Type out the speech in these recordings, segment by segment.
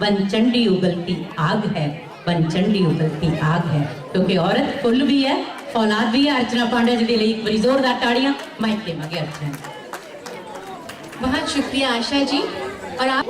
बनचंडी उगलती आग है, बनचंडी उगलती आग है, क्योंकि औरत फुल भी है, औलाद भी है। अर्चना पांडे जी के लिए एक बड़ी जोरदार ताड़ियां माइक के मगे अर्चना। बहुत शुक्रिया आशा जी। और आप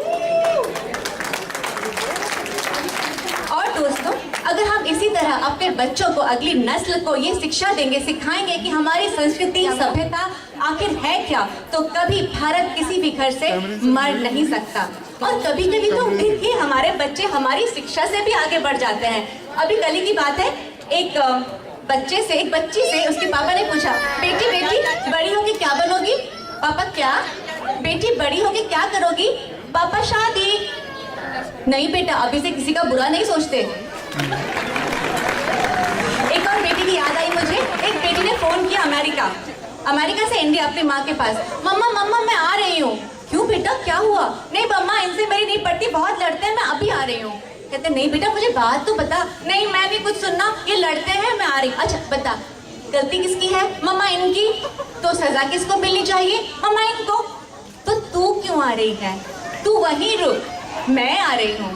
और दोस्तों, अगर हम इसी तरह अपने बच्चों को, अगली नस्ल को ये शिक्षा देंगे, सिखाएंगे कि हमारी संस्कृति, सभ्यता आखिर है क्या, तो कभी भारत किसी भी घर से मर नहीं सकता। और कभी कभी तो देखिए हमारे बच्चे हमारी शिक्षा से भी आगे बढ़ जाते हैं। अभी कल की बात है, एक बच्ची से उसके पापा ने पूछा, बेटी बेटी बड़ी होगी क्या बनोगी? पापा क्या? बेटी बड़ी होगी क्या करोगी? पापा शादी। नहीं बेटा, अभी से किसी का बुरा नहीं सोचते। एक और बेटी की याद आई मुझे। एक बेटी ने फोन किया अमेरिका से इंडिया अपनी माँ के पास। मम्मा मम्मा मैं आ रही हूँ। क्यों बेटा, क्या हुआ? नहीं मम्मा, इनसे मेरी नहीं पड़ती, बहुत लड़ते हैं, मैं अभी आ रही हूँ। कहते नहीं बेटा, मुझे बात तो बता। नहीं मैं भी कुछ सुनना, ये लड़ते हैं, मैं आ रही हूँ। अच्छा बता, गलती किसकी है? मम्मा इनकी। तो सजा किसको मिलनी चाहिए? मम्मा इनको। तो तू क्यों आ रही है? तू वहीं रुक, मैं आ रही हूँ।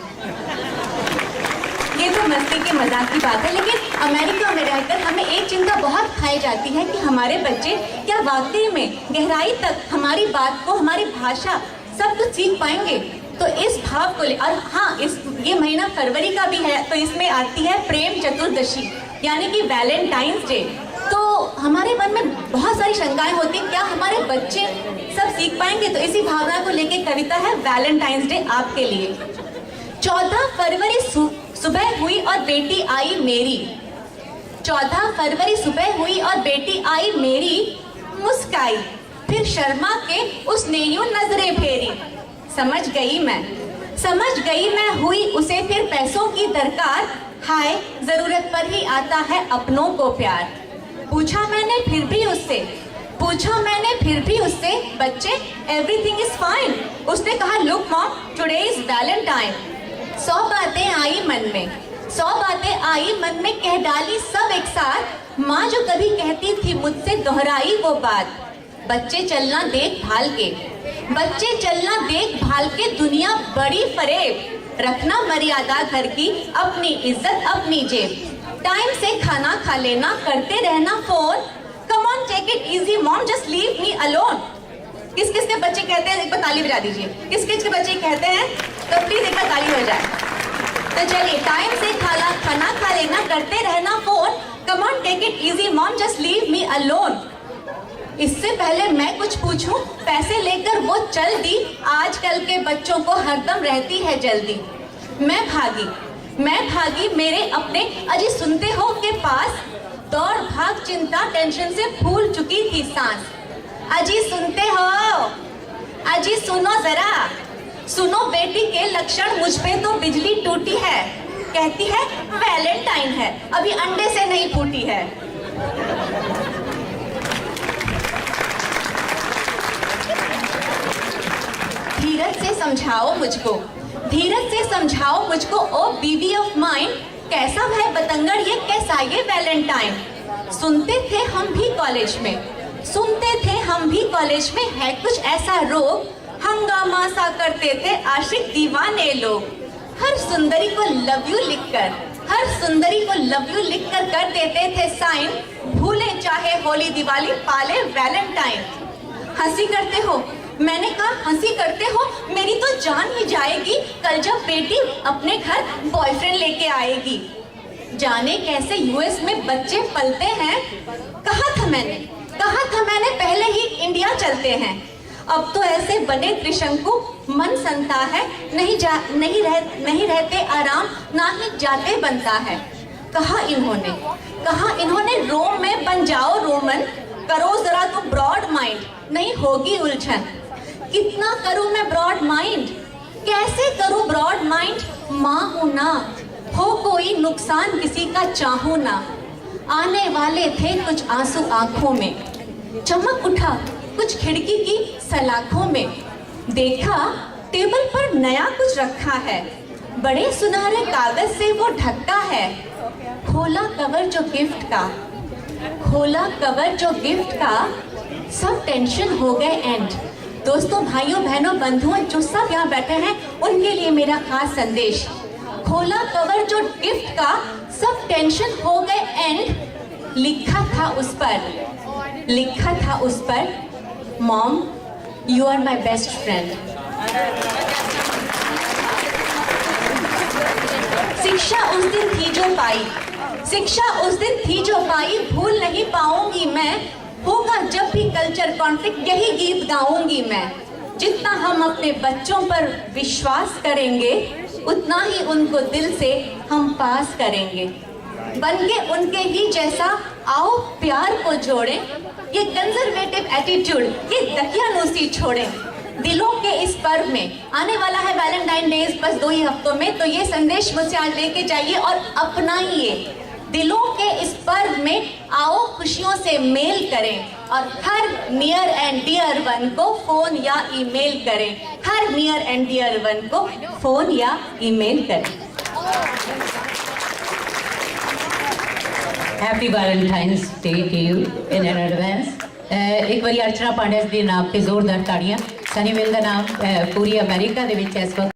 ये तो मस्ती के मजाक की बात है, लेकिन अमेरिका में रहकर हमें एक चिंता बहुत खाई जाती है कि हमारे बच्चे क्या वाकई में गहराई तक हमारी बात को, हमारी भाषा सब कुछ सीख पाएंगे। तो इस भाव को और हाँ, ये महीना फरवरी का भी है, तो इसमें आती है प्रेम चतुर्दशी, यानी कि वैलेंटाइंस डे। तो हमारे मन में बहुत सारी शंकाएं होती हैं, क्या हमारे बच्चे सब सीख पाएंगे? तो इसी भावना को लेके कविता है वैलेंटाइंस डे आपके लिए। 14 फरवरी सुबह हुई और बेटी आई मेरी। 14 फरवरी सुबह हुई और बेटी आई मेरी, मुस्काई फिर शर्मा के उसने यूं नजरें फेरी। समझ गई मैं हुई उसे फिर पैसों की दरकार। हाय जरूरत पर ही आता है अपनों को प्यार। पूछा मैंने फिर भी उससे बच्चे एवरीथिंग इज फाइन। उसने कहा look mom today is Valentine. 100 बातें आई मन में कह डाली सब एक साथ। माँ जो कभी कहती थी मुझसे दोहराई वो बात। बच्चे चलना देख भाल के दुनिया बड़ी फरेब। रखना मर्यादा घर की, अपनी इज्जत अपनी जेब। टाइम से खाना खा लेना, करते रहना phone. Come on take it easy mom, just leave me alone. किस किस के बच्चे कहते हैं? एक बार ताली बजा दीजिए। किस किस के बच्चे कहते हैं? तो प्लीज एक बार ताली हो जाए। तो चलिए, टाइम से खाना खा लेना, करते रहना phone. Come on take it easy mom, just leave me alone. इससे पहले मैं कुछ पूछूं, पैसे लेकर वो चल दी। आजकल के बच्चों को हरदम रहती है जल्दी। मैं भागी मेरे अपने अजी सुनते हो के पास। दौड़ भाग चिंता टेंशन से फूल चुकी थी सांस। अजी सुनते हो? अजी सुनो जरा, सुनो बेटी के लक्षण, मुझ पे तो बिजली टूटी है। कहती है वैलेंटाइन है, अभी अंडे से नहीं फूटी है। धीरज से समझाओ मुझको ओ बीवी ऑफ माइन। कैसा है बतंगड़ ये, कैसा ये वैलेंटाइन। सुनते थे हम भी कॉलेज में है कुछ ऐसा रोग। हंगामा सा करते थे आशिक दीवाने लोग। हर सुंदरी को लव यू लिखकर कर देते थे साइन। भूले चाहे होली दिवाली, पाले वैलेंटाइन। हंसी करते हो? मैंने कहा हंसी करते हो, मेरी तो जान ही जाएगी कल जब बेटी अपने घर बॉयफ्रेंड लेके आएगी। जाने कैसे यूएस में बच्चे पलते हैं। कहा था मैंने पहले ही इंडिया चलते हैं। अब तो ऐसे बने त्रिशंकु, मन संता है, नहीं रहते आराम, ना ही जाते बनता है। कहा इन्होंने रोम में बन जाओ रोमन। करो जरा तो ब्रॉड माइंड, नहीं होगी उलझन। कितना करूं मैं ब्रॉड माइंड, कैसे करूं ब्रॉड माइंड। माँ हूं ना, हो कोई नुकसान किसी का चाहूं ना। आने वाले थे कुछ आंसू आंखों में, चमक उठा कुछ खिड़की की सलाखों में। देखा टेबल पर नया कुछ रखा है, बड़े सुनहरे कागज से वो ढका है। खोला कवर जो गिफ्ट का, सब टेंशन हो गए एंड। दोस्तों, भाइयों, बहनों, बंधुओं, जो सब यहाँ बैठे हैं, उनके लिए मेरा खास संदेश। खोला कवर जो गिफ्ट का, सब टेंशन हो गए एंड। लिखा था उस पर, mom you are my best friend. शिक्षा उस दिन थी जो पाई, भूल नहीं पाऊंगी मैं। होगा जब भी कल्चर कॉन्फ्लिक्ट, यही गीत गाऊंगी मैं। जितना हम अपने बच्चों पर विश्वास करेंगे, उतना ही उनको दिल से हम पास करेंगे। बनके उनके ही जैसा आओ प्यार को जोड़ें। ये कंजर्वेटिव एटीट्यूड, ये दकियानूसी छोड़ें। दिलों के इस पर्व में, आने वाला है वैलेंटाइन डेज बस 2 ही हफ्तों में, तो ये संदेश मुझसे आज लेके जाइए और अपनाइए। दिलों के इस पर्व में आओ खुशियों से मेल करें और हर नियर एंड डियर वन को फोन या ईमेल करें। हर नियर एंड डियर वन को फोन या ईमेल करें। Happy Valentine's day to you in advance. एक बारी अर्चना पांड्या जी ਦੇ ਨਾਮ ਤੇ ਜ਼ੋਰਦਾਰ ਤਾੜੀਆਂ। ਸਨੀ ਮਿਲ ਦਾ ਨਾਮ ਪੂਰੀ ਅਮਰੀਕਾ ਦੇ ਵਿੱਚ ਇਸ ਵਕਤ